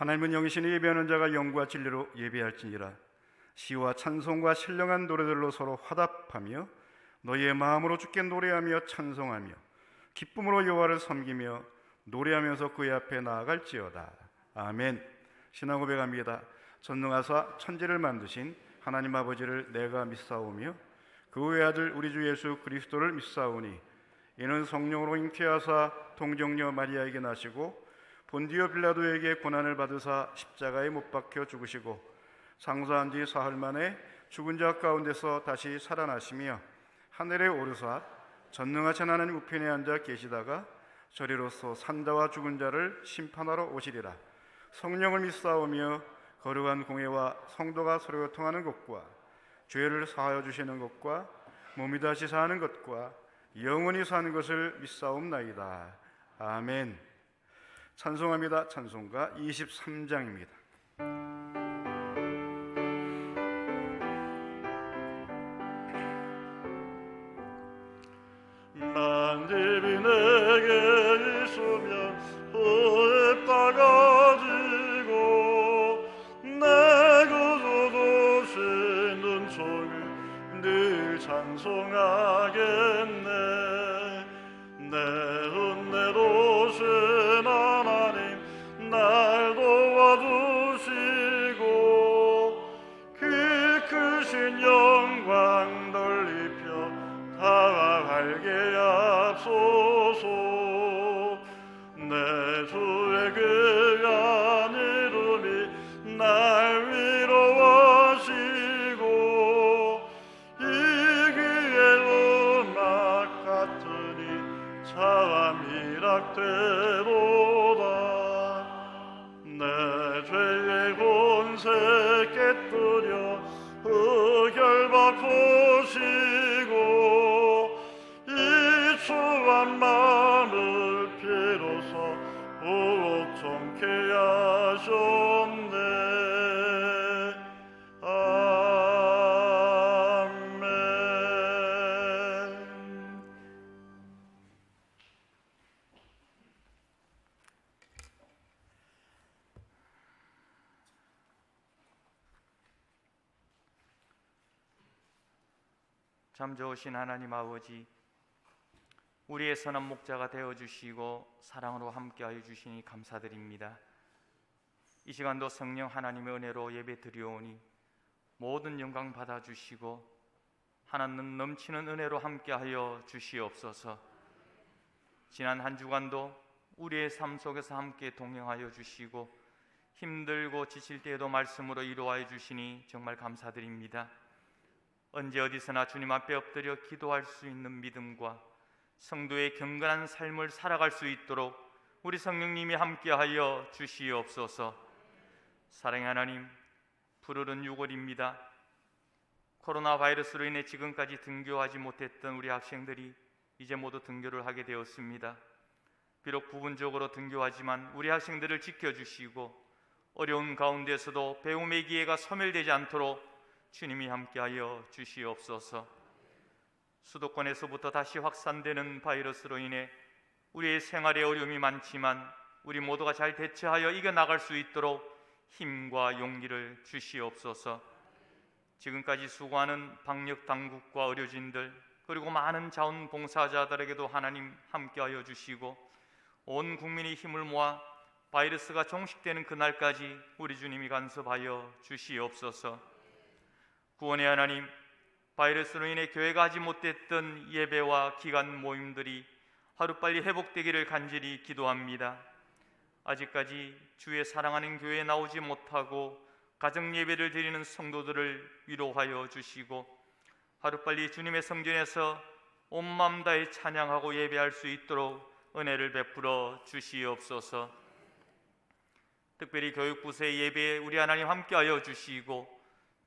하나님은 영이시니 예배하는 자가 영과 진리로 예배할지니라. 시와 찬송과 신령한 노래들로 서로 화답하며 너희의 마음으로 주께 노래하며 찬송하며 기쁨으로 여호와를 섬기며 노래하면서 그의 앞에 나아갈지어다. 아멘. 신앙 고백합니다. 전능하사 천지를 만드신 하나님 아버지를 내가 믿사오며 그 외아들 우리 주 예수 그리스도를 믿사오니 이는 성령으로 잉태하사 동정녀 마리아에게 나시고 본디오 빌라도에게 고난을 받으사 십자가에 못 박혀 죽으시고 장사한 지 사흘 만에 죽은 자 가운데서 다시 살아나시며 하늘에 오르사 전능하신 하나님 우편에 앉아 계시다가 저리로서 산자와 죽은 자를 심판하러 오시리라. 성령을 믿사오며 거룩한 공회와 성도가 서로 교통하는 것과 죄를 사하여 주시는 것과 몸이 다시 사는 것과 영원히 사는 것을 믿사옵나이다. 아멘. 찬송합니다. 찬송가 23장입니다. 만집이 내게 있으면 후에 빠가지고 내 구주 되신 은총을 늘 찬송하겠네. 내 은혜 도신 하나님 날 도와주시고 그 크신 영광 넓혀 다가갈게 앞서서 내 주의 귀한 이름이 날 위로하시고 이 귀의 음악 같으니 참 일학되도다. 내 죄의 권세 깨뜨려 흑혈바꾸시고 이 추한 마음을 비로소 옥정케 하셨네. 아멘. 참 좋으신 하나님 아버지, 우리의 선한 목자가 되어주시고 사랑으로 함께하여 주시니 감사드립니다. 이 시간도 성령 하나님의 은혜로 예배 드리오니 모든 영광 받아주시고 하나님 넘치는 은혜로 함께하여 주시옵소서. 지난 한 주간도 우리의 삶 속에서 함께 동행하여 주시고 힘들고 지칠 때에도 말씀으로 위로하여 주시니 정말 감사드립니다. 언제 어디서나 주님 앞에 엎드려 기도할 수 있는 믿음과 성도의 경건한 삶을 살아갈 수 있도록 우리 성령님이 함께하여 주시옵소서. 사랑의 하나님, 푸르른 6월입니다. 코로나 바이러스로 인해 지금까지 등교하지 못했던 우리 학생들이 이제 모두 등교를 하게 되었습니다. 비록 부분적으로 등교하지만 우리 학생들을 지켜주시고 어려운 가운데서도 배움의 기회가 소멸되지 않도록 주님이 함께하여 주시옵소서. 수도권에서부터 다시 확산되는 바이러스로 인해 우리의 생활에 어려움이 많지만 우리 모두가 잘 대처하여 이겨나갈 수 있도록 힘과 용기를 주시옵소서. 지금까지 수고하는 방역당국과 의료진들 그리고 많은 자원봉사자들에게도 하나님 함께하여 주시고 온 국민의 힘을 모아 바이러스가 종식되는 그날까지 우리 주님이 간섭하여 주시옵소서. 구원의 하나님, 바이러스로 인해 교회가 하지 못했던 예배와 기간 모임들이 하루빨리 회복되기를 간절히 기도합니다. 아직까지 주의 사랑하는 교회에 나오지 못하고 가정 예배를 드리는 성도들을 위로하여 주시고 하루빨리 주님의 성전에서 온 마음 다해 찬양하고 예배할 수 있도록 은혜를 베풀어 주시옵소서. 특별히 교육부서의 예배에 우리 하나님 함께하여 주시고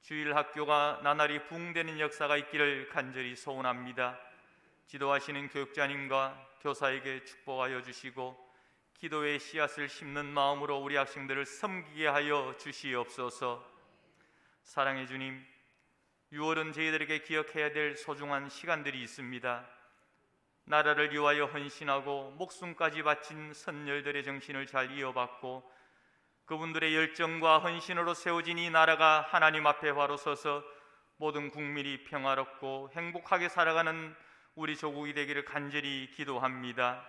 주일 학교가 나날이 부흥되는 역사가 있기를 간절히 소원합니다. 지도하시는 교육자님과 교사에게 축복하여 주시고 기도의 씨앗을 심는 마음으로 우리 학생들을 섬기게 하여 주시옵소서. 사랑의 주님, 6월은 저희들에게 기억해야 될 소중한 시간들이 있습니다. 나라를 위하여 헌신하고 목숨까지 바친 선열들의 정신을 잘 이어받고 그분들의 열정과 헌신으로 세워진 이 나라가 하나님 앞에 바로 서서 모든 국민이 평화롭고 행복하게 살아가는 우리 조국이 되기를 간절히 기도합니다.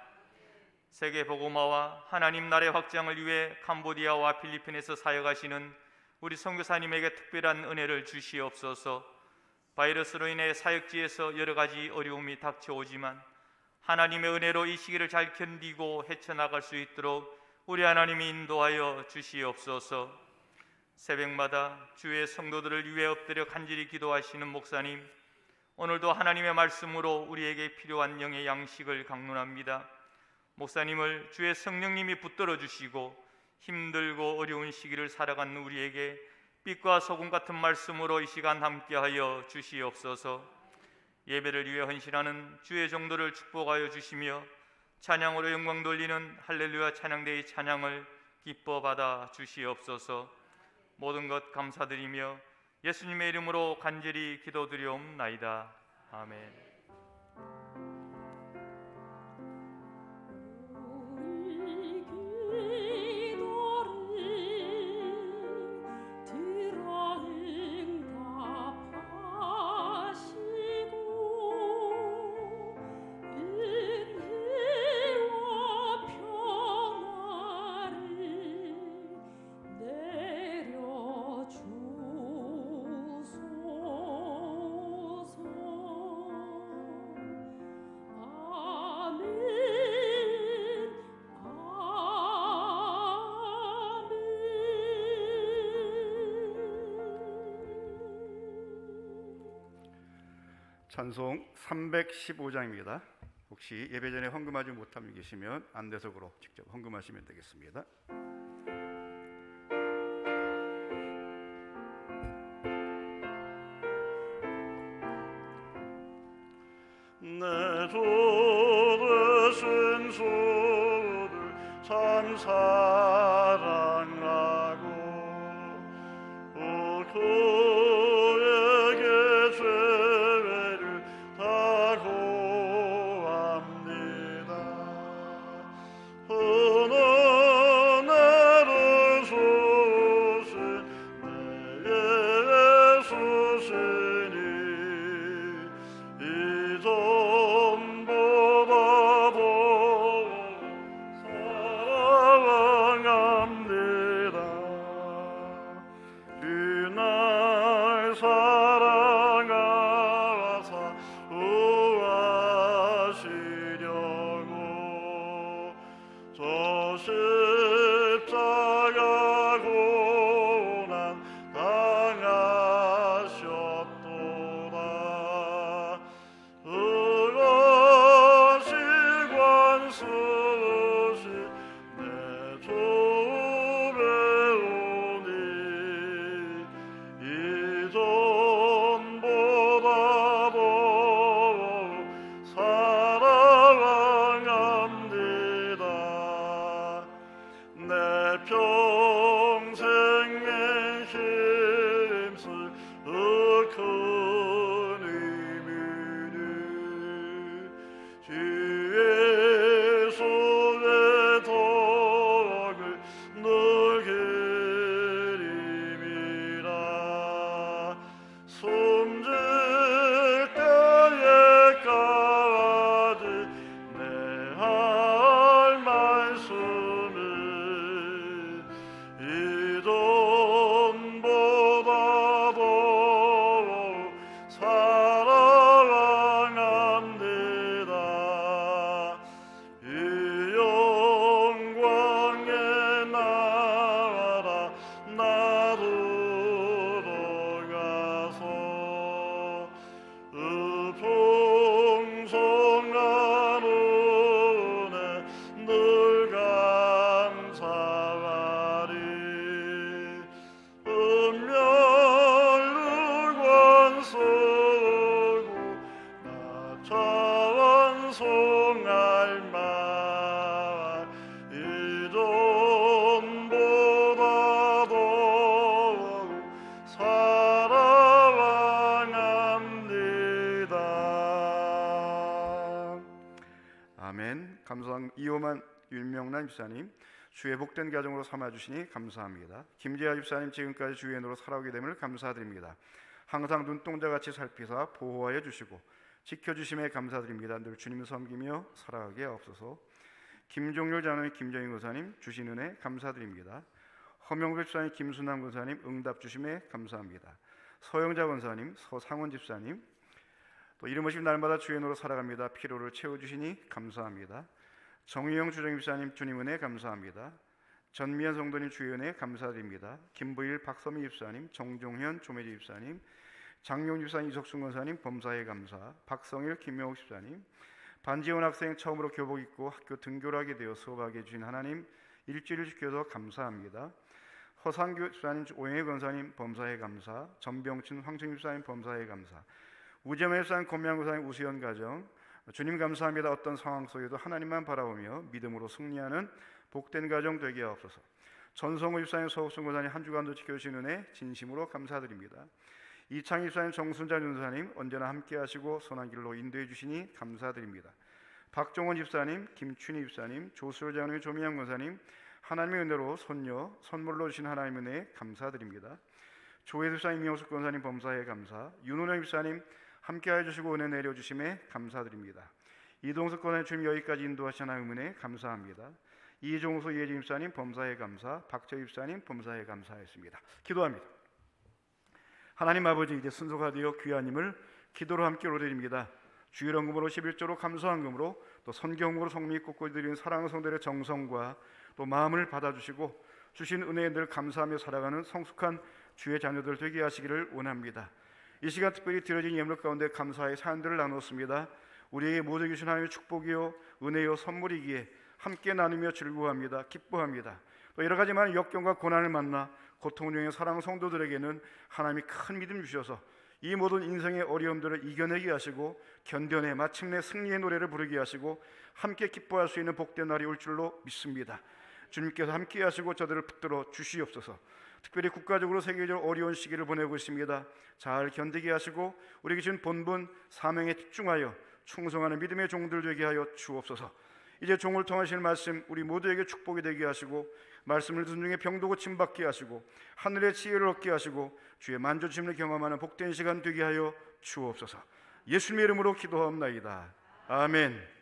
세계 복음화와 하나님 나라의 확장을 위해 캄보디아와 필리핀에서 사역하시는 우리 선교사님에게 특별한 은혜를 주시옵소서. 바이러스로 인해 사역지에서 여러 가지 어려움이 닥쳐오지만 하나님의 은혜로 이 시기를 잘 견디고 헤쳐나갈 수 있도록 우리 하나님이 인도하여 주시옵소서. 새벽마다 주의 성도들을 위해 엎드려 간절히 기도하시는 목사님, 오늘도 하나님의 말씀으로 우리에게 필요한 영의 양식을 강론합니다. 목사님을 주의 성령님이 붙들어 주시고 힘들고 어려운 시기를 살아가는 우리에게 빛과 소금 같은 말씀으로 이 시간 함께하여 주시옵소서. 예배를 위해 헌신하는 주의 종도를 축복하여 주시며 찬양으로 영광 돌리는 할렐루야 찬양대의 찬양을 기뻐 받아 주시옵소서. 모든 것 감사드리며 예수님의 이름으로 간절히 기도드리옵나이다. 아멘. 찬송 315장입니다. 혹시 예배 전에 헌금하지 못한 분 계시면 안대석으로 직접 헌금하시면 되겠습니다. 내 주 되신 주를 참 사랑하고 그에게 죄를 다 고합니다. 은혜를 주신 내 예수시니 이전보다도 사랑합니다. 그날 사랑하사 구하시려고 저 십자가 고난 당하셨도다. 그것이 관수시 내 주 배우니 이전보다도 사랑합니다. 내 평생의 힘쓸 큰 의미는 주 예수의 덕을 늘 그림이라. 숨질 때에까지 내 할 말씀은 이전보다도 사랑합니다. 이 영광의 나라 나로 들어가서 풍성한 은혜 늘 감사하리. 은멸을 관쓰고 나 찬송할 말 이전보다도 사랑합니다. 아멘. 감사합니다. 이호만 윤명란 집사님 주의 복된 가정으로 삼아주시니 감사합니다. 김재하 집사님 지금까지 주의 은혜로 살아오게 됨을 감사드립니다. 항상 눈동자같이 살피사 보호하여 주시고 지켜주심에 감사드립니다. 늘 주님을 섬기며 살아가게 하옵소서. 김종률 장로님, 김정인 권사님 주신 은혜 감사드립니다. 허명배 집사님, 김순남 권사님 응답 주심에 감사합니다. 서영자 권사님, 서상원 집사님 또 이름 없이 날마다 주의 은혜로 살아갑니다. 피로를 채워주시니 감사합니다. 정의영 주정 집사님 주님 은혜 감사합니다. 전미연 성도님 주의 은혜 감사드립니다. 김부일 박서미 집사님, 정종현 조매지 집사님, 장용 집사님, 이석순 권사님 범사에 감사. 박성일 김명욱 집사님, 반지원 학생 처음으로 교복 입고 학교 등교를 하게 되어 수업하게 해주신 하나님 일주일을 지켜서 감사합니다. 허상규 집사님, 오영애 권사님 범사에 감사. 전병춘 황청 집사님 범사에 감사. 우재매 집사님, 권명 권사님, 우수연 가정 주님 감사합니다. 어떤 상황 속에도 하나님만 바라보며 믿음으로 승리하는 복된 가정 되게 하옵소서. 전성우 집사님, 서욱순 권사님 한 주간도 지켜주신 은혜 진심으로 감사드립니다. 이창희 집사님, 정순자 전사님 언제나 함께하시고 선한 길로 인도해 주시니 감사드립니다. 박종원 집사님, 김춘희 집사님, 조수열 장로님, 조미양 권사님 하나님의 은혜로 손녀 선물로 주신 하나님의 은혜 감사드립니다. 조혜 집사님, 이영숙 권사님 범사에 감사. 윤호영 집사님 함께해 주시고 은혜 내려주심에 감사드립니다. 이동숙 권사님 주님 여기까지 인도하신 하나님의 은혜 감사합니다. 이종수 예진 집사님 범사에 감사. 박재 집사님 범사에 감사했습니다. 기도합니다. 하나님 아버지, 이제 순서가 되어 귀하님을 기도로 함께 올려드립니다. 주일헌금으로 11조로 감사헌금으로 또 선경금으로 성미 꽂고 드리는 사랑하는 성도들의 정성과 또 마음을 받아주시고 주신 은혜에 늘 감사하며 살아가는 성숙한 주의 자녀들 되게 하시기를 원합니다. 이 시간 특별히 드려진 예물 가운데 감사의 사연들을 나눴습니다. 우리에게 모두 주신 하나님의 축복이요 은혜요 선물이기에 함께 나누며 즐거워합니다. 기뻐합니다. 또 여러 가지 많은 역경과 고난을 만나 고통 중에 사랑하는 성도들에게는 하나님이 큰 믿음 주셔서 이 모든 인생의 어려움들을 이겨내게 하시고 견뎌내 마침내 승리의 노래를 부르게 하시고 함께 기뻐할 수 있는 복된 날이 올 줄로 믿습니다. 주님께서 함께 하시고 저들을 붙들어 주시옵소서. 특별히 국가적으로 세계적으로 어려운 시기를 보내고 있습니다. 잘 견디게 하시고 우리에게 주신 본분 사명에 집중하여 충성하는 믿음의 종들 되게 하여 주옵소서. 이제 종을 통하실 말씀 우리 모두에게 축복이 되게 하시고 말씀을 듣는 중에 병도 고침받게 하시고 하늘의 지혜를 얻게 하시고 주의 만져주심을 경험하는 복된 시간 되게 하여 주옵소서. 예수님의 이름으로 기도하옵나이다. 아멘.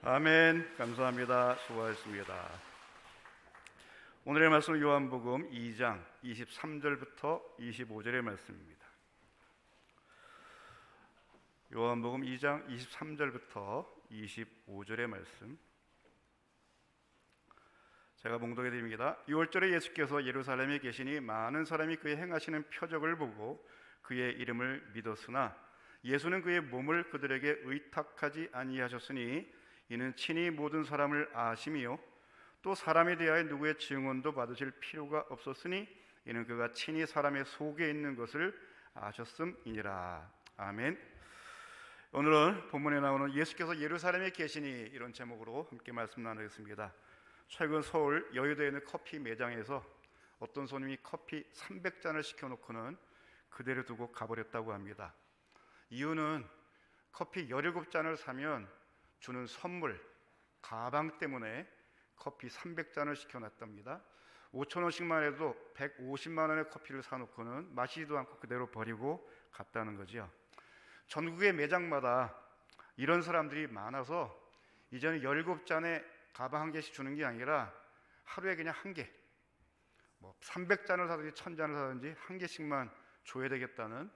아멘. 감사합니다. 수고하셨습니다. 오늘의 말씀은 요한복음 2장 23절부터 25절의 말씀입니다. 요한복음 2장 23절부터 25절의 말씀 제가 봉독해 드립니다. 6월절에 예수께서 예루살렘에 계시니 많은 사람이 그의 행하시는 표적을 보고 그의 이름을 믿었으나 예수는 그의 몸을 그들에게 의탁하지 아니하셨으니 이는 친히 모든 사람을 아심이요 또 사람에 대하여 누구의 증언도 받으실 필요가 없었으니 이는 그가 친히 사람의 속에 있는 것을 아셨음이니라. 아멘. 오늘은 본문에 나오는 예수께서 예루살렘에 계시니 이런 제목으로 함께 말씀 나누겠습니다. 최근 서울 여의도에 있는 커피 매장에서 어떤 손님이 커피 300잔을 시켜놓고는 그대로 두고 가버렸다고 합니다. 이유는 커피 17잔을 사면 주는 선물, 가방 때문에 커피 300잔을 시켜놨답니다. 5,000원씩만 해도 150만 원의 커피를 사놓고는 마시지도 않고 그대로 버리고 갔다는 거죠. 전국의 매장마다 이런 사람들이 많아서 이제는 17잔에 가방 한 개씩 주는 게 아니라 하루에 그냥 한 개, 300잔을 사든지 1000잔을 사든지 한 개씩만 줘야 되겠다는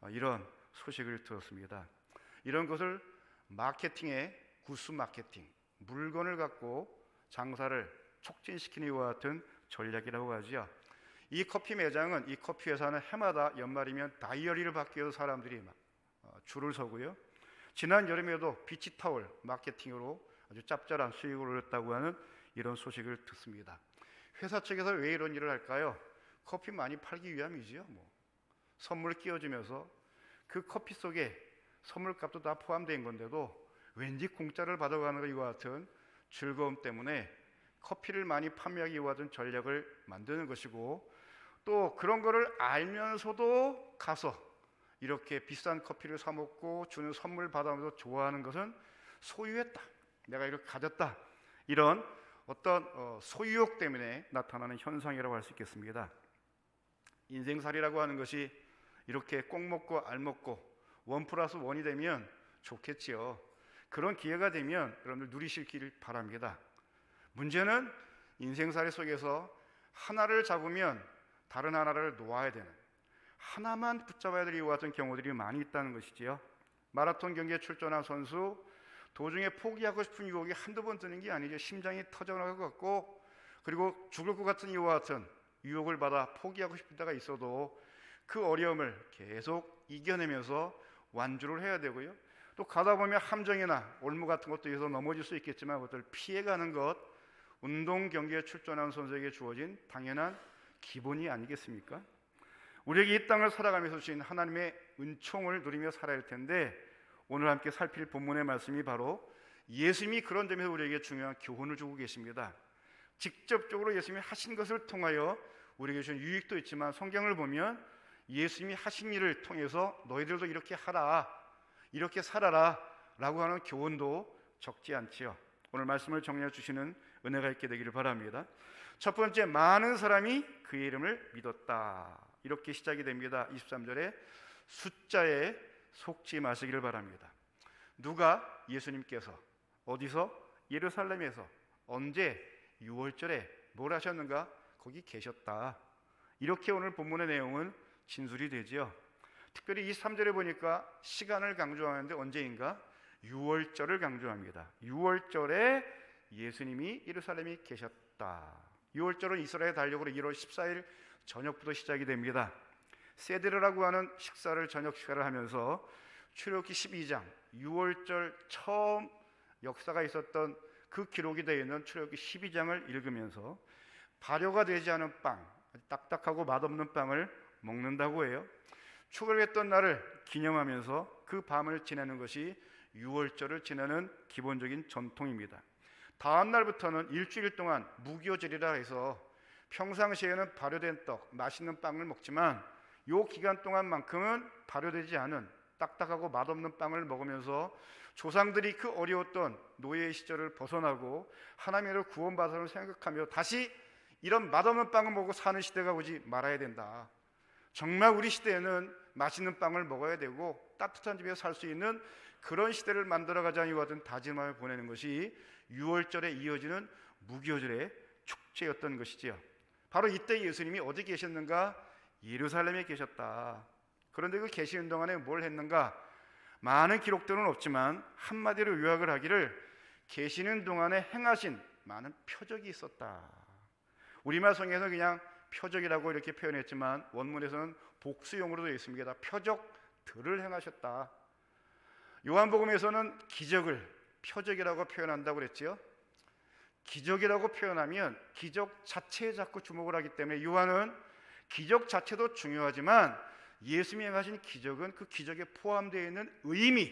이런 소식을 들었습니다. 이런 것을 마케팅의 구스 마케팅, 물건을 갖고 장사를 촉진시키는 이와 같은 전략이라고 하죠. 이 커피 매장은, 이 커피 회사는 해마다 연말이면 다이어리를 받기 위해서 사람들이 막 줄을 서고요. 지난 여름에도 비치타월 마케팅으로 아주 짭짤한 수익을 올렸다고 하는 이런 소식을 듣습니다. 회사 측에서 왜 이런 일을 할까요? 커피 많이 팔기 위함이지요. 선물 끼워주면서 그 커피 속에 선물값도 다 포함된 건데도 왠지 공짜를 받아가는 것과 같은 즐거움 때문에 커피를 많이 판매하기 위한 전략을 만드는 것이고, 또 그런 거를 알면서도 가서 이렇게 비싼 커피를 사 먹고 주는 선물 받아면서 좋아하는 것은 소유했다, 내가 이렇게 가졌다, 이런 어떤 소유욕 때문에 나타나는 현상이라고 할 수 있겠습니다. 인생살이라고 하는 것이 이렇게 꼭 먹고 알 먹고 1+1이 되면 좋겠지요. 그런 기회가 되면 여러분들 누리시길 바랍니다. 문제는 인생살이 속에서 하나를 잡으면 다른 하나를 놓아야 되는, 하나만 붙잡아야 될 이와 같은 경우들이 많이 있다는 것이지요. 마라톤 경기에 출전한 선수, 도중에 포기하고 싶은 유혹이 한두 번 드는 게 아니죠. 심장이 터져나갈 것 같고, 그리고 죽을 것 같은 이와 같은 유혹을 받아 포기하고 싶을 때가 있어도 그 어려움을 계속 이겨내면서 완주를 해야 되고요. 또 가다 보면 함정이나 올무 같은 것도 있어서 넘어질 수 있겠지만 그것을 피해가는 것, 운동 경기에 출전하는 선수에게 주어진 당연한 기본이 아니겠습니까? 우리에게 이 땅을 살아가면서 주신 하나님의 은총을 누리며 살아야 할 텐데, 오늘 함께 살필 본문의 말씀이 바로 예수님이 그런 점에서 우리에게 중요한 교훈을 주고 계십니다. 직접적으로 예수님이 하신 것을 통하여 우리에게 주신 유익도 있지만, 성경을 보면 예수님이 하신 일을 통해서 너희들도 이렇게 하라, 이렇게 살아라 라고 하는 교훈도 적지 않지요. 오늘 말씀을 정리해 주시는 은혜가 있게 되기를 바랍니다. 첫 번째, 많은 사람이 그의 이름을 믿었다, 이렇게 시작이 됩니다. 23절에 숫자에 속지 마시기를 바랍니다. 누가? 예수님께서 어디서? 예루살렘에서 언제? 6월절에 뭘 하셨는가? 거기 계셨다. 이렇게 오늘 본문의 내용은 진술이 되지요. 특별히 23절에 보니까 시간을 강조하는데 언제인가? 6월절을 강조합니다. 6월절에 예수님이 예루살렘에 계셨다. 6월절은 이스라엘 달력으로 1월 14일 저녁부터 시작이 됩니다. 세데르라고 하는 식사를, 저녁 식사를 하면서 출애굽기 12장 6월절 처음 역사가 있었던 그 기록이 되어 있는 출애굽기 12장을 읽으면서 발효가 되지 않은 빵, 딱딱하고 맛없는 빵을 먹는다고 해요. 출애굽했던 날을 기념하면서 그 밤을 지내는 것이 6월절을 지내는 기본적인 전통입니다. 다음 날부터는 일주일 동안 무교절이라 해서 평상시에는 발효된 떡, 맛있는 빵을 먹지만 이 기간 동안만큼은 발효되지 않은 딱딱하고 맛없는 빵을 먹으면서 조상들이 그 어려웠던 노예 시절을 벗어나고 하나님으로 구원받음을 생각하며 다시 이런 맛없는 빵을 먹고 사는 시대가 오지 말아야 된다. 정말 우리 시대에는 맛있는 빵을 먹어야 되고 따뜻한 집에서 살 수 있는 그런 시대를 만들어가자는 이와 같은 다짐을 보내는 것이 유월절에 이어지는 무교절의 축제였던 것이지요. 바로 이때 예수님이 어디 계셨는가? 예루살렘에 계셨다. 그런데 그 계시는 동안에 뭘 했는가? 많은 기록들은 없지만 한마디로 요약을 하기를 계시는 동안에 행하신 많은 표적이 있었다. 우리말 성경에서 그냥 표적이라고 이렇게 표현했지만 원문에서는 복수용으로 되어 있습니다. 표적들을 행하셨다. 요한복음에서는 기적을 표적이라고 표현한다고 그랬지요. 기적이라고 표현하면 기적 자체에 자꾸 주목을 하기 때문에 요한은 기적 자체도 중요하지만 예수님이 행하신 기적은 그 기적에 포함되어 있는 의미,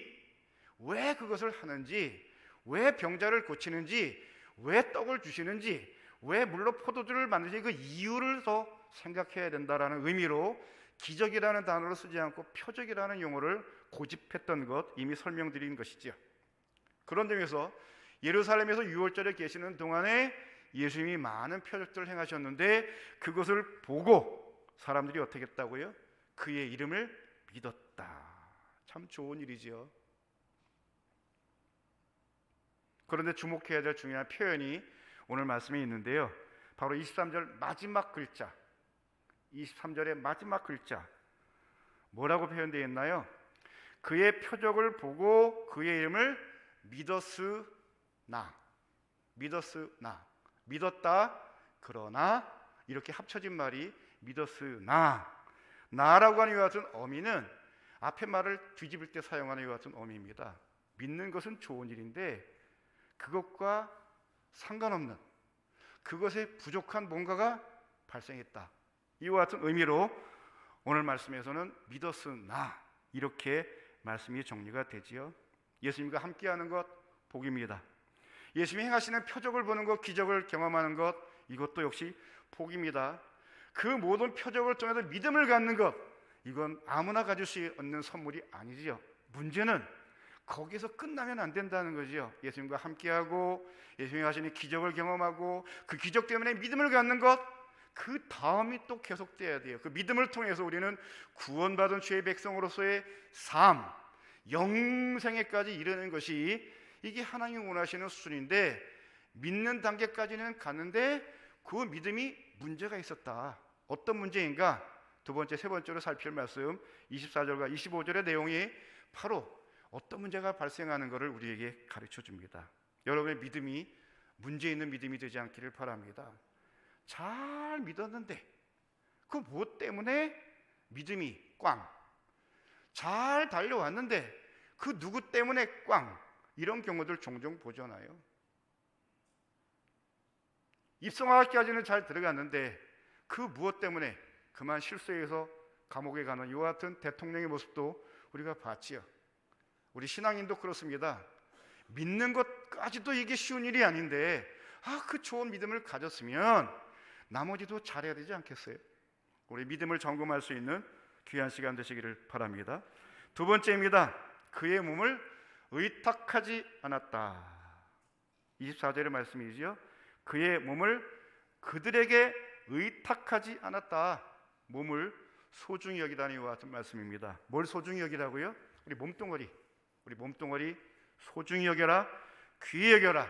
왜 그것을 하는지, 왜 병자를 고치는지, 왜 떡을 주시는지, 왜 물로 포도주를 만드는지 그 이유를 더 생각해야 된다라는 의미로 기적이라는 단어를 쓰지 않고 표적이라는 용어를 고집했던 것 이미 설명드린 것이죠. 그런 점에서 예루살렘에서 유월절에 계시는 동안에 예수님이 많은 표적들을 행하셨는데 그것을 보고 사람들이 어떻게 했다고요? 그의 이름을 믿었다. 참 좋은 일이지요. 그런데 주목해야 될 중요한 표현이 오늘 말씀에 있는데요. 바로 23절 마지막 글자, 23절의 마지막 글자 뭐라고 표현되어 있나요? 그의 표적을 보고 그의 이름을 믿었으나, 믿었다 그러나 이렇게 합쳐진 말이 믿었으나, 나라고 하는 이와 같은 어미는 앞에 말을 뒤집을 때 사용하는 이와 같은 어미입니다. 믿는 것은 좋은 일인데 그것과 상관없는, 그것에 부족한 뭔가가 발생했다. 이와 같은 의미로 오늘 말씀에서는 믿었으나 이렇게 말씀이 정리가 되지요. 예수님과 함께하는 것 복입니다. 예수님이 행하시는 표적을 보는 것, 기적을 경험하는 것, 이것도 역시 복입니다. 그 모든 표적을 통해서 믿음을 갖는 것, 이건 아무나 가질 수 있는 선물이 아니지요. 문제는 거기서 끝나면 안 된다는 거지요. 예수님과 함께하고 예수님이 하시는 기적을 경험하고 그 기적 때문에 믿음을 갖는 것, 그 다음이 또 계속돼야 돼요. 그 믿음을 통해서 우리는 구원받은 주의 백성으로서의 삶, 영생에까지 이르는 것이 이게 하나님이 원하시는 수준인데 믿는 단계까지는 갔는데 그 믿음이 문제가 있었다. 어떤 문제인가? 두 번째, 세 번째로 살필 말씀 24절과 25절의 내용이 바로 어떤 문제가 발생하는 것을 우리에게 가르쳐 줍니다. 여러분의 믿음이 문제 있는 믿음이 되지 않기를 바랍니다. 잘 믿었는데 그 무엇 때문에 믿음이 꽝, 잘 달려왔는데 그 누구 때문에 꽝, 이런 경우들 종종 보잖아요. 입성하기까지는 잘 들어갔는데 그 무엇 때문에 그만 실수해서 감옥에 가는 이와 같은 대통령의 모습도 우리가 봤지요. 우리 신앙인도 그렇습니다. 믿는 것까지도 이게 쉬운 일이 아닌데 그 좋은 믿음을 가졌으면 나머지도 잘해야 되지 않겠어요? 우리 믿음을 점검할 수 있는 귀한 시간 되시기를 바랍니다. 두 번째입니다. 그의 몸을 의탁하지 않았다. 24절의 말씀이지요. 그의 몸을 그들에게 의탁하지 않았다. 몸을 소중히 여기다니 와 같은 말씀입니다. 뭘 소중히 여기라고요? 우리 몸뚱어리 소중히 여겨라, 귀히 여겨라.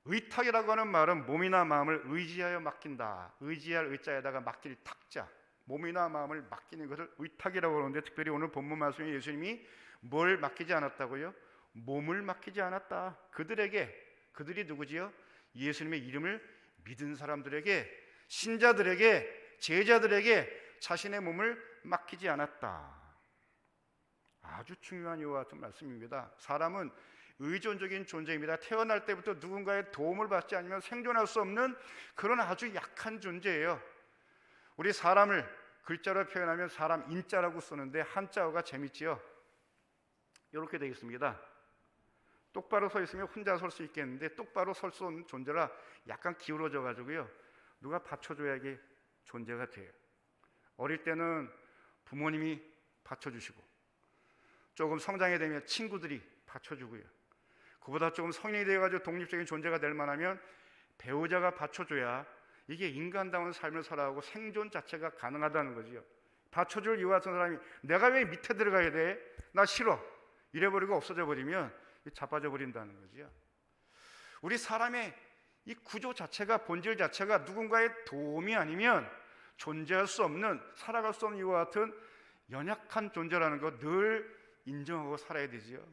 의탁이라고 하는 말은 몸이나 마음을 의지하여 맡긴다. 의지할 의자에다가 맡길 탁자, 몸이나 마음을 맡기는 것을 의탁이라고 하는데 특별히 오늘 본문 말씀에 예수님이 뭘 맡기지 않았다고요? 몸을 맡기지 않았다. 그들이 누구지요? 예수님의 이름을 믿은 사람들에게, 신자들에게, 제자들에게 자신의 몸을 맡기지 않았다. 아주 중요한 이와 같은 말씀입니다. 사람은 의존적인 존재입니다. 태어날 때부터 누군가의 도움을 받지 않으면 생존할 수 없는 그런 아주 약한 존재예요. 우리 사람을 글자로 표현하면 사람 인자라고 쓰는데 한자어가 재밌지요. 이렇게 되어 있습니다. 똑바로 서 있으면 혼자 설 수 있겠는데 똑바로 설 수 없는 존재라 약간 기울어져 가지고요. 누가 받쳐줘야 이게 존재가 돼요. 어릴 때는 부모님이 받쳐주시고 조금 성장이 되면 친구들이 받쳐주고요. 그보다 조금 성인이 되어가지고 독립적인 존재가 될 만하면 배우자가 받쳐줘야 이게 인간다운 삶을 살아가고 생존 자체가 가능하다는 거지요. 받쳐줄 이와 같은 사람이 내가 왜 밑에 들어가야 돼? 나 싫어. 잃어버리고 없어져 버리면 자빠져 버린다는 거지요. 우리 사람의 이 구조 자체가, 본질 자체가 누군가의 도움이 아니면 존재할 수 없는, 살아갈 수 없는 이와 같은 연약한 존재라는 거 늘 인정하고 살아야 되지요.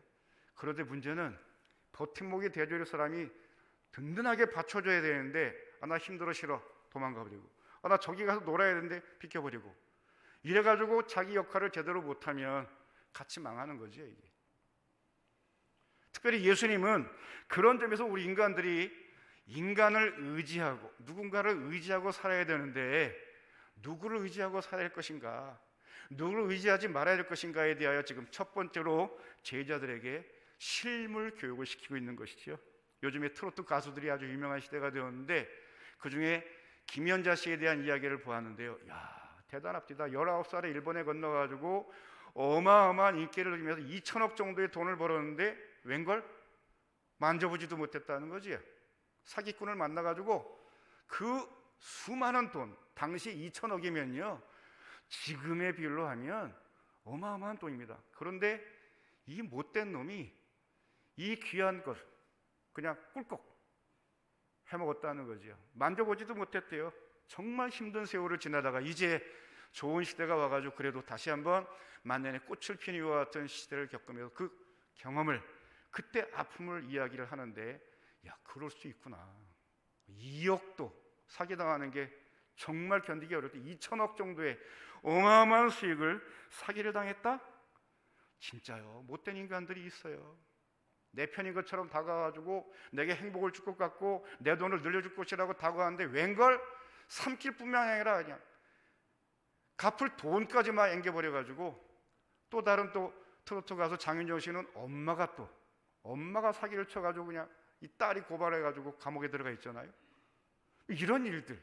그런데 문제는 버팀목이 되어줄 사람이 든든하게 받쳐줘야 되는데, 나 힘들어 싫어 도망가 버리고, 나 저기 가서 놀아야 되는데 비켜버리고, 이래가지고 자기 역할을 제대로 못하면 같이 망하는 거죠. 이게 특별히 예수님은 그런 점에서 우리 인간들이 인간을 의지하고 누군가를 의지하고 살아야 되는데, 누구를 의지하고 살아야 할 것인가, 누구를 의지하지 말아야 할 것인가에 대하여 지금 첫 번째로 제자들에게 실물 교육을 시키고 있는 것이죠. 요즘에 트로트 가수들이 아주 유명한 시대가 되었는데, 그중에 김연자 씨에 대한 이야기를 보았는데요. 대단합니다. 19살에 일본에 건너가지고 어마어마한 인기를 누리면서 2천억 정도의 돈을 벌었는데 웬걸? 만져보지도 못했다는 거지. 사기꾼을 만나가지고 그 수많은 돈, 당시 2천억이면요 지금의 비율로 하면 어마어마한 돈입니다. 그런데 이 못된 놈이 이 귀한 것 그냥 꿀꺽 해먹었다는 거지요. 만져보지도 못했대요. 정말 힘든 세월을 지나다가 이제 좋은 시대가 와가지고 그래도 다시 한번 만년에 꽃을 피는 이와 같은 시대를 겪으면서 그 경험을, 그때 아픔을 이야기를 하는데, 그럴 수 있구나. 2억도 사기당하는 게 정말 견디기 어렵다. 2천억 정도의 어마어마한 수익을 사기를 당했다? 진짜요. 못된 인간들이 있어요. 내 편인 것처럼 다가가지고 내게 행복을 줄 것 같고 내 돈을 늘려줄 것이라고 다가가는데 웬걸? 삼킬 뿐만 아니라 그냥 갚을 돈까지만 앵겨버려가지고, 또 다른 또 트로트 가수 장윤정 씨는 엄마가 사기를 쳐가지고 그냥 이 딸이 고발해가지고 감옥에 들어가 있잖아요. 이런 일들.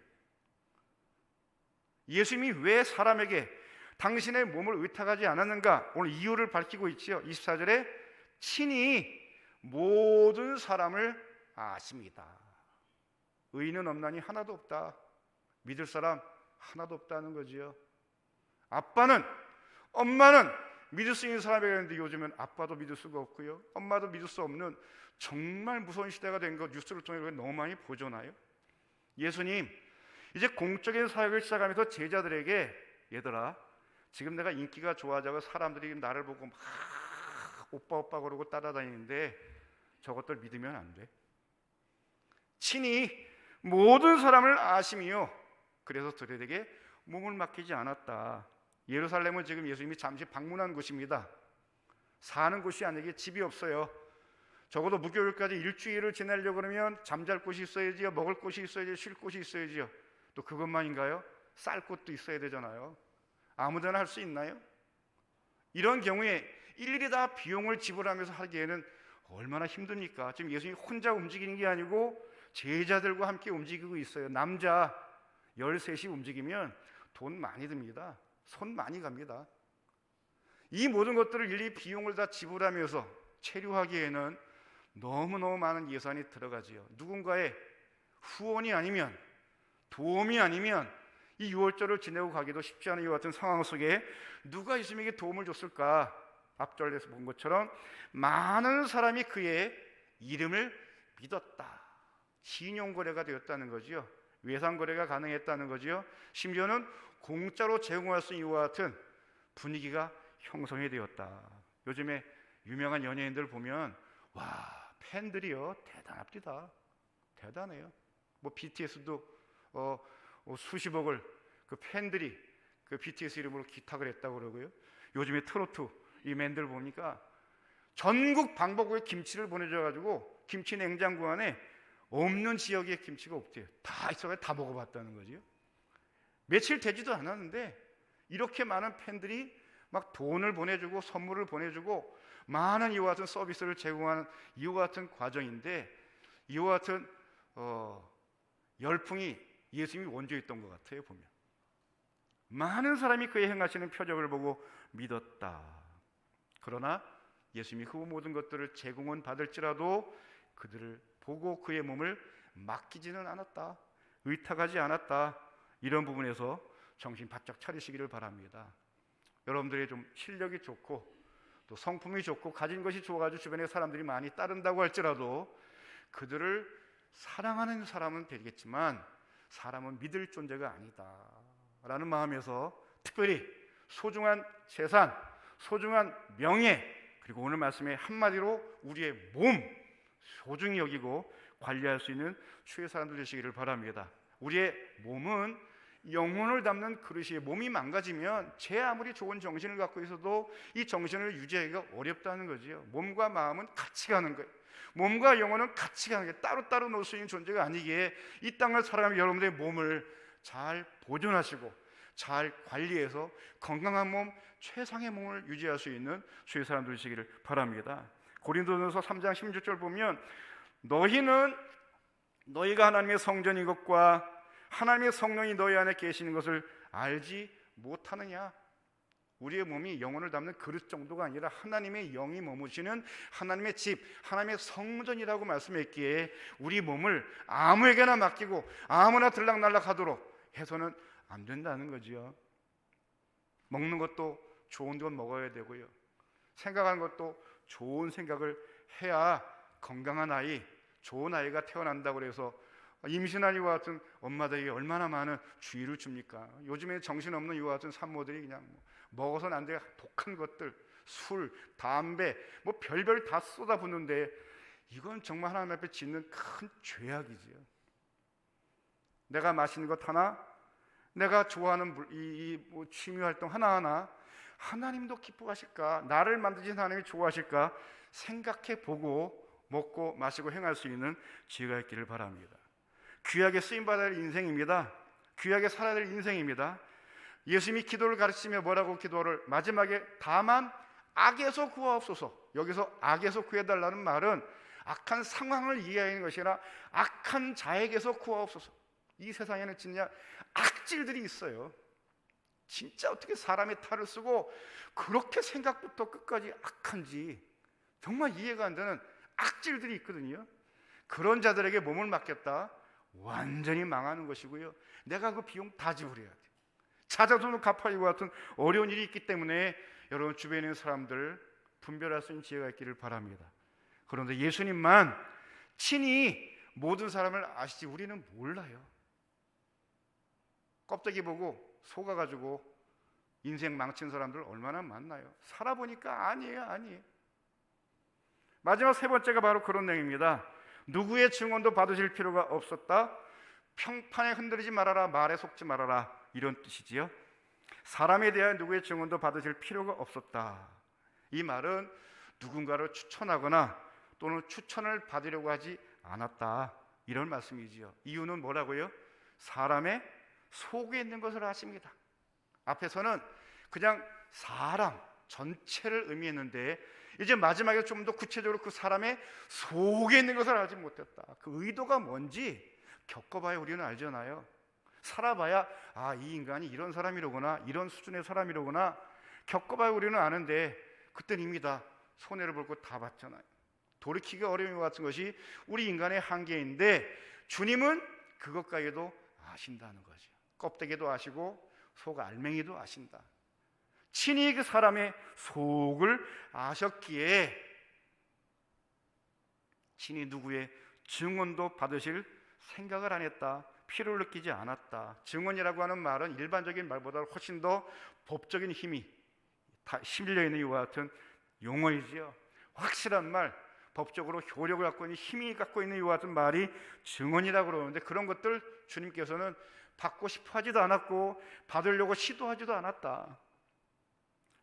예수님이 왜 사람에게 당신의 몸을 의탁하지 않았는가? 오늘 이유를 밝히고 있지요. 24절에 친히 모든 사람을 아십니다. 의인은 없나니 하나도 없다. 믿을 사람 하나도 없다는 거지요. 아빠는, 엄마는 믿을 수 있는 사람이라 했는데 요즘은 아빠도 믿을 수가 없고요, 엄마도 믿을 수 없는 정말 무서운 시대가 된 거 뉴스를 통해 너무 많이 보잖아요. 예수님 이제 공적인 사역을 시작하면서 제자들에게, 얘들아 지금 내가 인기가 좋아져서 사람들이 나를 보고 막 오빠 그러고 따라다니는데 저것들 믿으면 안 돼. 친히 모든 사람을 아심이요 그래서 들에게 몸을 맡기지 않았다. 예루살렘은 지금 예수님이 잠시 방문한 곳입니다. 사는 곳이 아니기에 집이 없어요. 적어도 무교일까지 일주일을 지내려고 그러면 잠잘 곳이 있어야지요, 먹을 곳이 있어야지요, 쉴 곳이 있어야지요. 또 그것만인가요? 쌀 곳도 있어야 되잖아요. 아무데나 할 수 있나요? 이런 경우에 일일이 다 비용을 지불하면서 하기에는 얼마나 힘듭니까? 지금 예수님이 혼자 움직이는 게 아니고 제자들과 함께 움직이고 있어요. 남자 13이 움직이면 돈 많이 듭니다. 손 많이 갑니다. 이 모든 것들을 일일이 비용을 다 지불하면서 체류하기에는 너무너무 많은 예산이 들어가지요. 누군가의 후원이 아니면, 도움이 아니면 이 6월절을 지내고 가기도 쉽지 않은 이와 같은 상황 속에 누가 예수님에게 도움을 줬을까? 앞절에서 본 것처럼 많은 사람이 그의 이름을 믿었다. 신용거래가 되었다는 거지요. 외상거래가 가능했다는 거지요. 심지어는 공짜로 제공할 수 있는 이와 같은 분위기가 형성이 되었다. 요즘에 유명한 연예인들 보면 팬들이요 대단합니다. 대단해요. 뭐 BTS도 수십억을 그 팬들이 그 BTS 이름으로 기탁을 했다고 그러고요. 요즘에 트로트 이 맨들 보니까 전국 방방곡곡에 김치를 보내줘가지고 김치 냉장고 안에 없는 지역에 김치가 없대요. 다 있어가지고 다 먹어봤다는 거지요. 며칠 되지도 않았는데 이렇게 많은 팬들이 막 돈을 보내주고 선물을 보내주고 많은 이와 같은 서비스를 제공하는 이와 같은 과정인데, 이와 같은 열풍이 예수님이 원조였던 것 같아요. 보면 많은 사람이 그의 행하시는 표적을 보고 믿었다. 그러나 예수님이 그 모든 것들을 제공은 받을지라도 그들을 보고 그의 몸을 맡기지는 않았다. 의탁하지 않았다. 이런 부분에서 정신 바짝 차리시기를 바랍니다. 여러분들이 좀 실력이 좋고 또 성품이 좋고 가진 것이 좋아가지고 주변에 사람들이 많이 따른다고 할지라도 그들을 사랑하는 사람은 되겠지만 사람은 믿을 존재가 아니다라는 마음에서 특별히 소중한 재산, 소중한 명예, 그리고 오늘 말씀에 한마디로 우리의 몸 소중히 여기고 관리할 수 있는 주의 사람들 되시기를 바랍니다. 우리의 몸은 영혼을 담는 그릇이에요. 몸이 망가지면 제 아무리 좋은 정신을 갖고 있어도 이 정신을 유지하기가 어렵다는 거지요. 몸과 마음은 같이 가는 거예요. 몸과 영혼은 같이 가는 게 따로따로 놓을 수 있는 존재가 아니기에 이 땅을 살아가면 여러분들의 몸을 잘 보존하시고 잘 관리해서 건강한 몸, 최상의 몸을 유지할 수 있는 주의 사람들 되시기를 바랍니다. 고린도전서 3장 16절 보면 너희는 너희가 하나님의 성전인 것과 하나님의 성령이 너희 안에 계시는 것을 알지 못하느냐. 우리의 몸이 영혼을 담는 그릇 정도가 아니라 하나님의 영이 머무시는 하나님의 집, 하나님의 성전이라고 말씀했기에 우리 몸을 아무에게나 맡기고 아무나 들락날락 하도록 해서는 안 된다는 거지요. 먹는 것도 좋은 건 먹어야 되고요, 생각하는 것도 좋은 생각을 해야 건강한 아이, 좋은 아이가 태어난다고 해서 임신한 이와 같은 엄마들에게 얼마나 많은 주의를 줍니까? 요즘에 정신없는 이와 같은 산모들이 그냥 먹어서는 안 될 독한 것들, 술, 담배, 뭐 별별 다 쏟아붓는데 이건 정말 하나님 앞에 짓는 큰 죄악이지요. 내가 마시는 것 하나, 내가 좋아하는 뭐 취미 활동 하나하나 하나님도 기뻐하실까, 나를 만드신 하나님이 좋아하실까 생각해 보고 먹고 마시고 행할 수 있는 지혜가 있기를 바랍니다. 귀하게 쓰임받아야 할 인생입니다. 귀하게 살아야 될 인생입니다. 예수님이 기도를 가르치며 뭐라고 기도를 마지막에 다만 악에서 구하옵소서, 여기서 악에서 구해달라는 말은 악한 상황을 이해하는 것이 아니라 악한 자에게서 구하옵소서. 이 세상에는 진짜 악질들이 있어요. 진짜 어떻게 사람의 탈을 쓰고 그렇게 생각부터 끝까지 악한지 정말 이해가 안 되는 악질들이 있거든요. 그런 자들에게 몸을 맡겼다 완전히 망하는 것이고요, 내가 그 비용 다 지불해야 돼요. 찾아서는 갚아이고 같은 어려운 일이 있기 때문에 여러분 주변에 있는 사람들 분별할 수 있는 지혜가 있기를 바랍니다. 그런데 예수님만 친히 모든 사람을 아시지 우리는 몰라요. 껍데기 보고 속아가지고 인생 망친 사람들 얼마나 많나요? 살아보니까 아니에요. 마지막 세 번째가 바로 그런 내용입니다. 누구의 증언도 받으실 필요가 없었다. 평판에 흔들리지 말아라, 말에 속지 말아라, 이런 뜻이지요. 사람에 대한 누구의 증언도 받으실 필요가 없었다. 이 말은 누군가를 추천하거나 또는 추천을 받으려고 하지 않았다, 이런 말씀이지요. 이유는 뭐라고요? 사람의 속에 있는 것을 아십니다. 앞에서는 그냥 사람 전체를 의미했는데 이제 마지막에 좀 더 구체적으로 그 사람의 속에 있는 것을 알지 못했다. 그 의도가 뭔지 겪어봐야 우리는 알잖아요. 살아봐야 이 인간이 이런 사람이로구나, 이런 수준의 사람이로구나 겪어봐야 우리는 아는데 그때는 이미 다 손해를 볼 거 다 봤잖아요. 돌이키기 어려운 것 같은 것이 우리 인간의 한계인데 주님은 그것까지도 아신다는 거죠. 껍데기도 아시고 속 알맹이도 아신다. 친히 그 사람의 속을 아셨기에 친히 누구의 증언도 받으실 생각을 안 했다. 필요를 느끼지 않았다. 증언이라고 하는 말은 일반적인 말보다 훨씬 더 법적인 힘이 다 실려 있는 이와 같은 용어이지요. 확실한 말, 법적으로 효력을 갖고 있는 힘이 갖고 있는 이와 같은 말이 증언이라고 그러는데 그런 것들 주님께서는 받고 싶어 하지도 않았고 받으려고 시도하지도 않았다.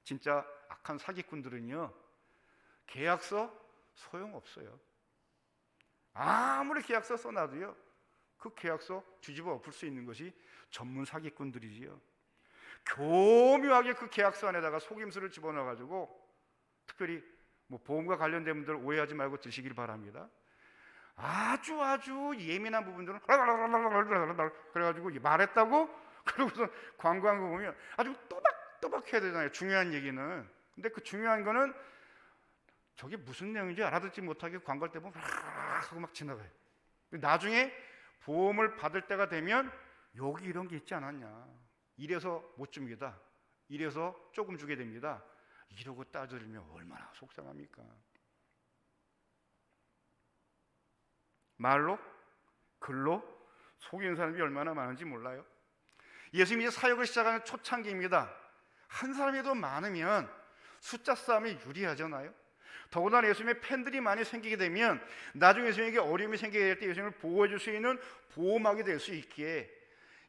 진짜 악한 사기꾼들은요, 계약서 소용없어요. 아무리 계약서 써놔도요, 그 계약서 뒤집어 엎을 수 있는 것이 전문 사기꾼들이지요. 교묘하게 그 계약서 안에다가 속임수를 집어넣어가지고, 특별히 뭐 보험과 관련된 분들 오해하지 말고 드시길 바랍니다. 아주 예민한 부분들은 그래가지고 말했다고 그러고서 광고한 거 보면 아주 또박또박 해야 되잖아요. 중요한 얘기는. 근데 그 중요한 거는 저게 무슨 내용인지 알아듣지 못하게 광고할 때 보면 하고 막 지나가요. 나중에 보험을 받을 때가 되면 여기 이런 게 있지 않았냐, 이래서 못 줍니다, 이래서 조금 주게 됩니다, 이러고 따져들면 얼마나 속상합니까? 말로, 글로 속이는 사람이 얼마나 많은지 몰라요. 예수님이 사역을 시작하는 초창기입니다. 한 사람이 더 많으면 숫자 싸움이 유리하잖아요. 더군다나 예수님의 팬들이 많이 생기게 되면 나중에 예수님에게 어려움이 생기게 될 때 예수님을 보호해 줄 수 있는 보호막이 될 수 있기에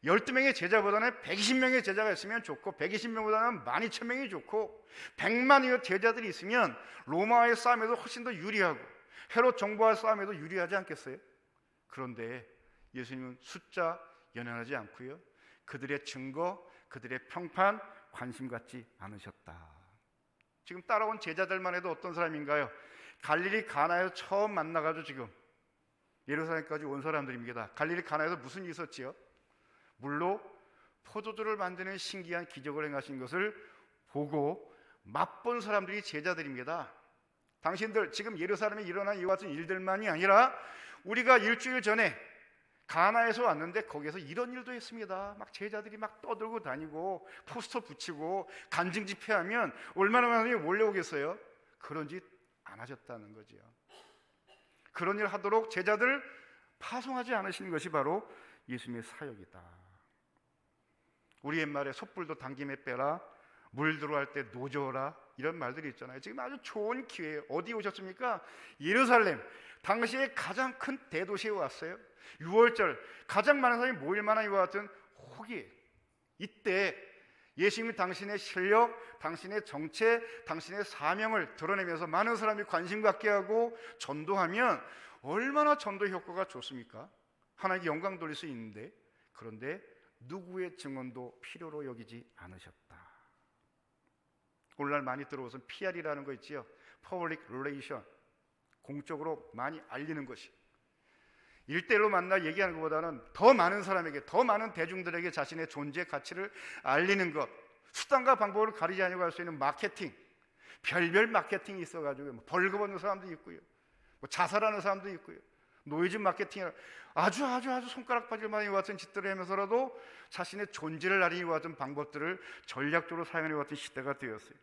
12명의 제자보다는 120명의 제자가 있으면 좋고 120명보다는 12,000명이 좋고 100만의 제자들이 있으면 로마와의 싸움에도 훨씬 더 유리하고 헤롯 정부와의 싸움에도 유리하지 않겠어요? 그런데 예수님은 숫자 연연하지 않고요, 그들의 증거, 그들의 평판 관심 갖지 않으셨다. 지금 따라온 제자들만 해도 어떤 사람인가요? 갈릴리 가나에서 처음 만나가지고 지금 예루살렘까지 온 사람들입니다. 갈릴리 가나에서 무슨 일이 있었지요? 물로 포도주를 만드는 신기한 기적을 행하신 것을 보고 맛본 사람들이 제자들입니다. 당신들 지금 예루살렘에 일어난 이와 같은 일들만이 아니라 우리가 일주일 전에 가나에서 왔는데 거기에서 이런 일도 했습니다. 막 제자들이 막 떠들고 다니고 포스터 붙이고 간증 집회하면 얼마나 많은 사람이 몰려오겠어요? 그런 짓 안 하셨다는 거죠. 그런 일 하도록 제자들 파송하지 않으시는 것이 바로 예수님의 사역이다. 우리 옛말에 솥불도 당김에 빼라, 물 들어갈 때 노져라, 이런 말들이 있잖아요. 지금 아주 좋은 기회예요. 어디 오셨습니까? 예루살렘, 당시에 가장 큰 대도시에 왔어요. 6월절 가장 많은 사람이 모일 만한 이와 같은 호기. 이때 예수님이 당신의 실력, 당신의 정체, 당신의 사명을 드러내면서 많은 사람이 관심 갖게 하고 전도하면 얼마나 전도 효과가 좋습니까? 하나님께 영광 돌릴 수 있는데, 그런데 누구의 증언도 필요로 여기지 않으셨다. 오늘날 많이 들어오선 PR이라는 거 있지요. Public Relation, 공적으로 많이 알리는 것이. 1대1로 만나 얘기하는 것보다는 더 많은 사람에게, 더 많은 대중들에게 자신의 존재 가치를 알리는 것, 수단과 방법을 가리지 않고 할 수 있는 마케팅, 별별 마케팅이 있어가지고 벌금 얻는 사람도 있고요, 자살하는 사람도 있고요, 노이즈 마케팅, 아주 손가락 빠질 만한 이와 같은 짓들을 하면서라도 자신의 존재를 알리는 이와 같은 방법들을 전략적으로 사용하는 이와 같은 시대가 되었어요.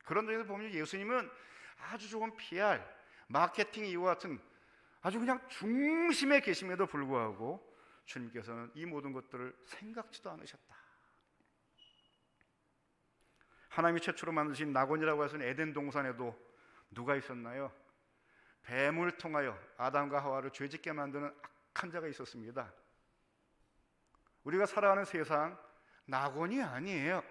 그런 점에서 보면 예수님은 아주 좋은 PR, 마케팅 이와 같은 아주 그냥 중심에 계심에도 불구하고 주님께서는 이 모든 것들을 생각지도 않으셨다. 하나님이 최초로 만드신 낙원이라고 해서 에덴 동산에도 누가 있었나요? 뱀을 통하여 아담과 하와를 죄짓게 만드는 악한 자가 있었습니다. 우리가 살아가는 세상 낙원이 아니에요.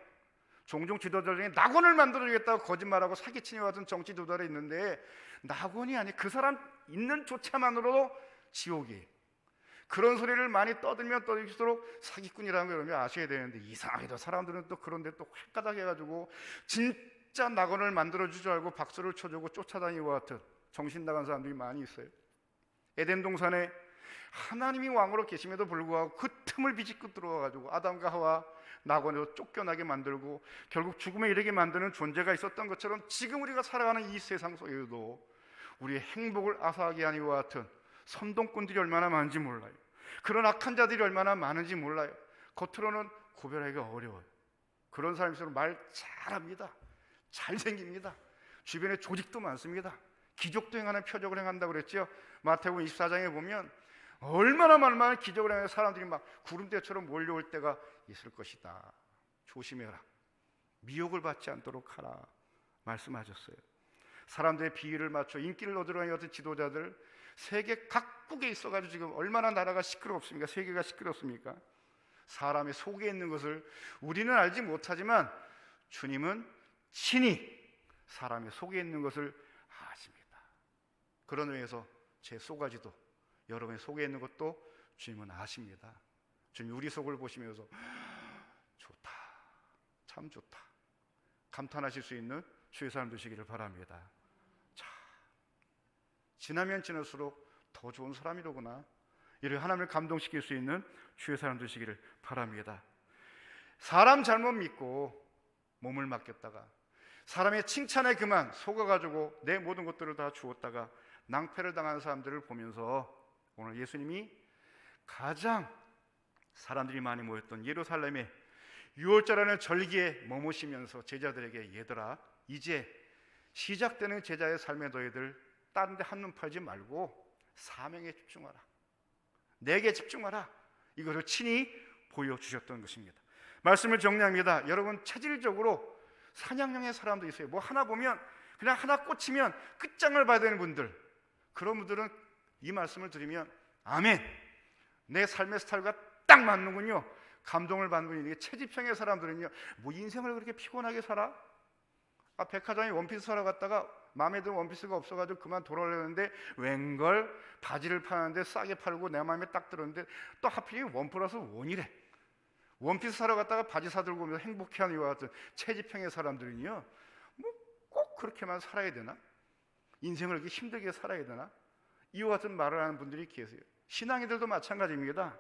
종종 지도자들 중에 낙원을 만들어주겠다고 거짓말하고 사기치는 같은 정치 도달이 있는데 낙원이 아니, 그 사람 있는 조차만으로도 지옥이에요. 그런 소리를 많이 떠들면 떠들수록 사기꾼이라는 걸 여러분이 아셔야 되는데, 이상하게도 사람들은 또 그런데 또 헷가닥해가지고 진짜 낙원을 만들어줄 줄 알고 박수를 쳐주고 쫓아다니고 같은 정신 나간 사람들이 많이 있어요. 에덴 동산에 하나님이 왕으로 계심에도 불구하고 그 틈을 비집고 들어와가지고 아담과 하와 낙원에서 쫓겨나게 만들고 결국 죽음에 이르게 만드는 존재가 있었던 것처럼 지금 우리가 살아가는 이 세상 속에도 우리의 행복을 앗아가게 하는 이와 같은 선동꾼들이 얼마나 많은지 몰라요. 그런 악한 자들이 얼마나 많은지 몰라요. 겉으로는 구별하기가 어려워요. 그런 사람일수록 말 잘합니다. 잘생깁니다. 주변에 조직도 많습니다. 기적도 행하는 표적을 행한다고 그랬죠. 마태복음 24장에 보면 얼마나 많은 기적을 행하는 사람들이 막 구름대처럼 몰려올 때가 있을 것이다. 조심해라. 미혹을 받지 않도록 하라 말씀하셨어요. 사람들의 비위를 맞춰 인기를 얻으려는 어떤 지도자들, 세계 각국에 있어가지고 지금 얼마나 나라가 시끄럽습니까? 세계가 시끄럽습니까? 사람의 속에 있는 것을 우리는 알지 못하지만 주님은 친히 사람의 속에 있는 것을 아십니다. 그런 의미에서 제 속가지도 여러분의 속에 있는 것도 주님은 아십니다. 주님 우리 속을 보시면서 좋다, 참 좋다 감탄하실 수 있는 주의 사람 되시기를 바랍니다. 자, 지나면 지날수록 더 좋은 사람이로구나, 이를 하나님을 감동시킬 수 있는 주의 사람 되시기를 바랍니다. 사람 잘못 믿고 몸을 맡겼다가 사람의 칭찬에 그만 속아가지고 내 모든 것들을 다 주었다가 낭패를 당하는 사람들을 보면서 오늘 예수님이 가장 사람들이 많이 모였던 예루살렘에 6월절하는 절기에 머무시면서 제자들에게 얘들아 이제 시작되는 제자의 삶의 너희들 다른 데 한눈 팔지 말고 사명에 집중하라. 내게 집중하라. 이것을 친히 보여주셨던 것입니다. 말씀을 정리합니다. 여러분, 체질적으로 사냥형의 사람도 있어요. 뭐 하나 보면 그냥 하나 꽂히면 끝장을 봐야 되는 분들, 그런 분들은 이 말씀을 들으면 아멘, 내 삶의 스타일과 딱 맞는군요, 감동을 받는 분이. 이게 체질형의 사람들은요, 뭐 인생을 그렇게 피곤하게 살아? 백화점에 원피스 사러 갔다가 마음에 드는 원피스가 없어가지고 그만 돌아오려는데 웬걸 바지를 파는데 싸게 팔고 내 마음에 딱 들었는데 또 하필이면 1+1이래. 원피스 사러 갔다가 바지 사들고 오면서 행복해하는 이와 같은 체질형의 사람들은요, 뭐 꼭 그렇게만 살아야 되나? 인생을 이렇게 힘들게 살아야 되나? 이와 같은 말을 하는 분들이 계세요. 신앙인들도 마찬가지입니다.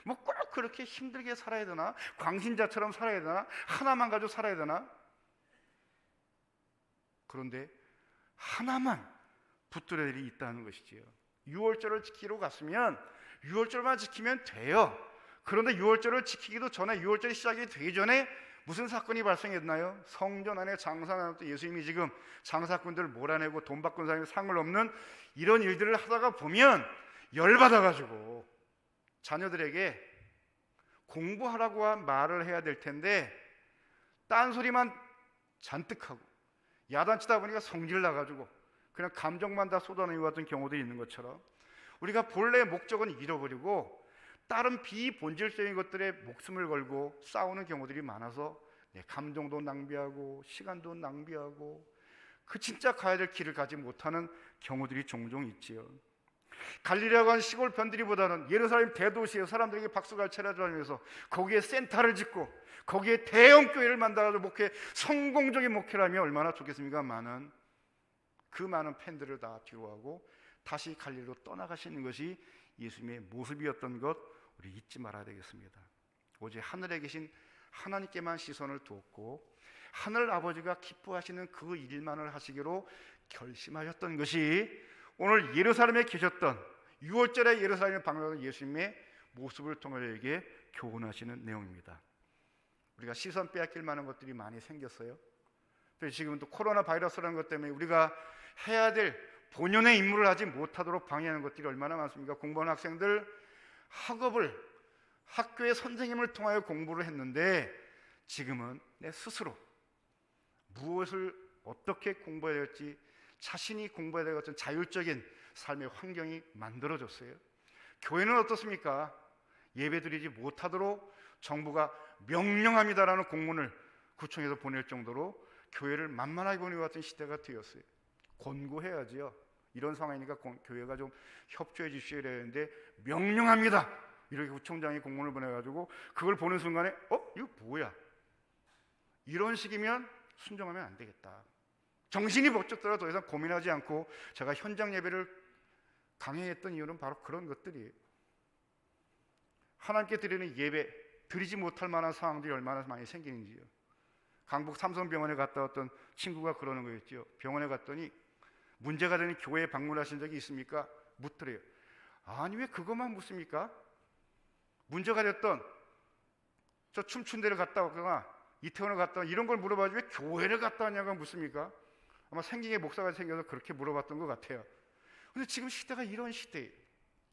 뭐 꼭 그렇게 힘들게 살아야 되나? 광신자처럼 살아야 되나? 하나만 가지고 살아야 되나? 그런데 하나만 붙들어야 될 일이 있다는 것이지요. 유월절을 지키러 갔으면 유월절만 지키면 돼요. 그런데 유월절을 지키기도 전에, 유월절이 시작이 되기 전에 무슨 사건이 발생했나요? 성전 안에 장사하는 또 예수님이 지금 장사꾼들을 몰아내고 돈 바꾼 사람이 상을 없는 이런 일들을 하다가 보면 열받아가지고 자녀들에게 공부하라고 말을 해야 될 텐데 딴소리만 잔뜩 하고 야단치다 보니까 성질 나가지고 그냥 감정만 다 쏟아내는 것 같은 경우도 있는 것처럼, 우리가 본래 목적은 잃어버리고 다른 비본질적인 것들에 목숨을 걸고 싸우는 경우들이 많아서 내 감정도 낭비하고 시간도 낭비하고 그 진짜 가야 될 길을 가지 못하는 경우들이 종종 있지요. 갈릴리라고 하는 시골 변두리보다는 예루살렘 대도시에 사람들에게 박수갈 차려주면서 거기에 센터를 짓고 거기에 대형 교회를 만들어서 목회, 성공적인 목회를 하면 얼마나 좋겠습니까? 그 많은 팬들을 다 뒤로하고 다시 갈릴리로 떠나가시는 것이 예수님의 모습이었던 것 우리 잊지 말아야 되겠습니다. 오직 하늘에 계신 하나님께만 시선을 두었고 하늘 아버지가 기뻐하시는 그 일만을 하시기로 결심하셨던 것이 오늘 예루살렘에 계셨던 6월절에 예루살렘에 방문하는 예수님의 모습을 통해 저에게 교훈하시는 내용입니다. 우리가 시선 빼앗길 만한 것들이 많이 생겼어요. 지금 또 코로나 바이러스라는 것 때문에 우리가 해야 될 본연의 임무를 하지 못하도록 방해하는 것들이 얼마나 많습니까? 공부하는 학생들 학업을 학교의 선생님을 통하여 공부를 했는데 지금은 내 스스로 무엇을 어떻게 공부해야 될지 자신이 공부해야 될 같은 자율적인 삶의 환경이 만들어졌어요. 교회는 어떻습니까? 예배드리지 못하도록 정부가 명령합니다라는 공문을 구청에서 보낼 정도로 교회를 만만하게 보는 것 같은 시대가 되었어요. 권고해야지요. 이런 상황이니까 교회가 좀 협조해 주셔야 되는데 명령합니다 이렇게 구청장이 공문을 보내가지고 그걸 보는 순간에 이거 뭐야? 이런 식이면 순종하면 안 되겠다. 정신이 번쩍들어 더 이상 고민하지 않고 제가 현장 예배를 강행했던 이유는 바로 그런 것들이에요. 하나님께 드리는 예배 드리지 못할 만한 상황들이 얼마나 많이 생기는지요. 강북 삼성병원에 갔다 왔던 친구가 그러는 거였죠. 병원에 갔더니 문제가 되는 교회에 방문하신 적이 있습니까? 묻더래요. 아니 왜 그것만 묻습니까? 문제가 됐던 저 춤춘 데를 갔다 왔거나 이태원을 갔다 왔거나 이런 걸 물어봐야지 왜 교회를 갔다 왔냐고 묻습니까? 아마 생긴 게 목사가 생겨서 그렇게 물어봤던 것 같아요. 근데 지금 시대가 이런 시대예요.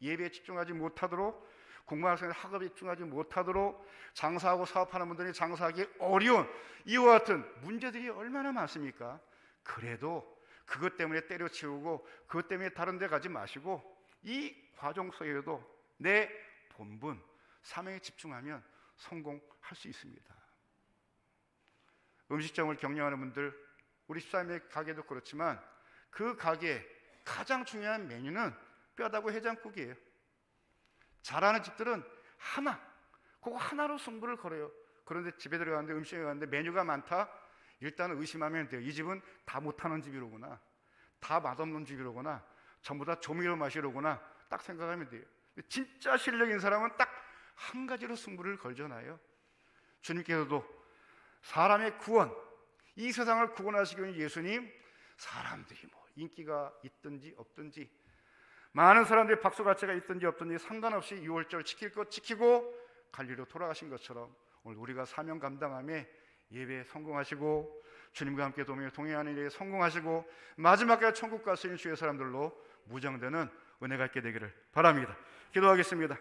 예배에 집중하지 못하도록, 공부하는 학생들 학업에 집중하지 못하도록, 장사하고 사업하는 분들이 장사하기 어려운 이와 같은 문제들이 얼마나 많습니까? 그래도 그것 때문에 때려치우고 그것 때문에 다른 데 가지 마시고 이 과정 속에도 내 본분, 사명에 집중하면 성공할 수 있습니다. 음식점을 경영하는 분들, 우리 집사님의 가게도 그렇지만 그 가게의 가장 중요한 메뉴는 뼈다구 해장국이에요. 잘하는 집들은 그거 하나로 승부를 걸어요. 그런데 집에 들어가는데 음식에 가는데 메뉴가 많다? 일단 의심하면 돼요. 이 집은 다 못하는 집이로구나, 다 맛없는 집이로구나, 전부 다 조미료 맛이로구나 딱 생각하면 돼요. 진짜 실력 있는 사람은 딱 한 가지로 승부를 걸잖아요. 주님께서도 사람의 구원, 이 세상을 구원하시기 위해 예수님, 사람들이 뭐 인기가 있든지 없든지, 많은 사람들이 박수갈채가 있든지 없든지 상관없이 6월절 지킬 것 지키고 갈릴리로 돌아가신 것처럼 오늘 우리가 사명 감당함에 예배에 성공하시고 주님과 함께 동행하는 일에 성공하시고 마지막까지 천국 갈 수 있는 주의 사람들로 무장되는 은혜가 있게 되기를 바랍니다. 기도하겠습니다.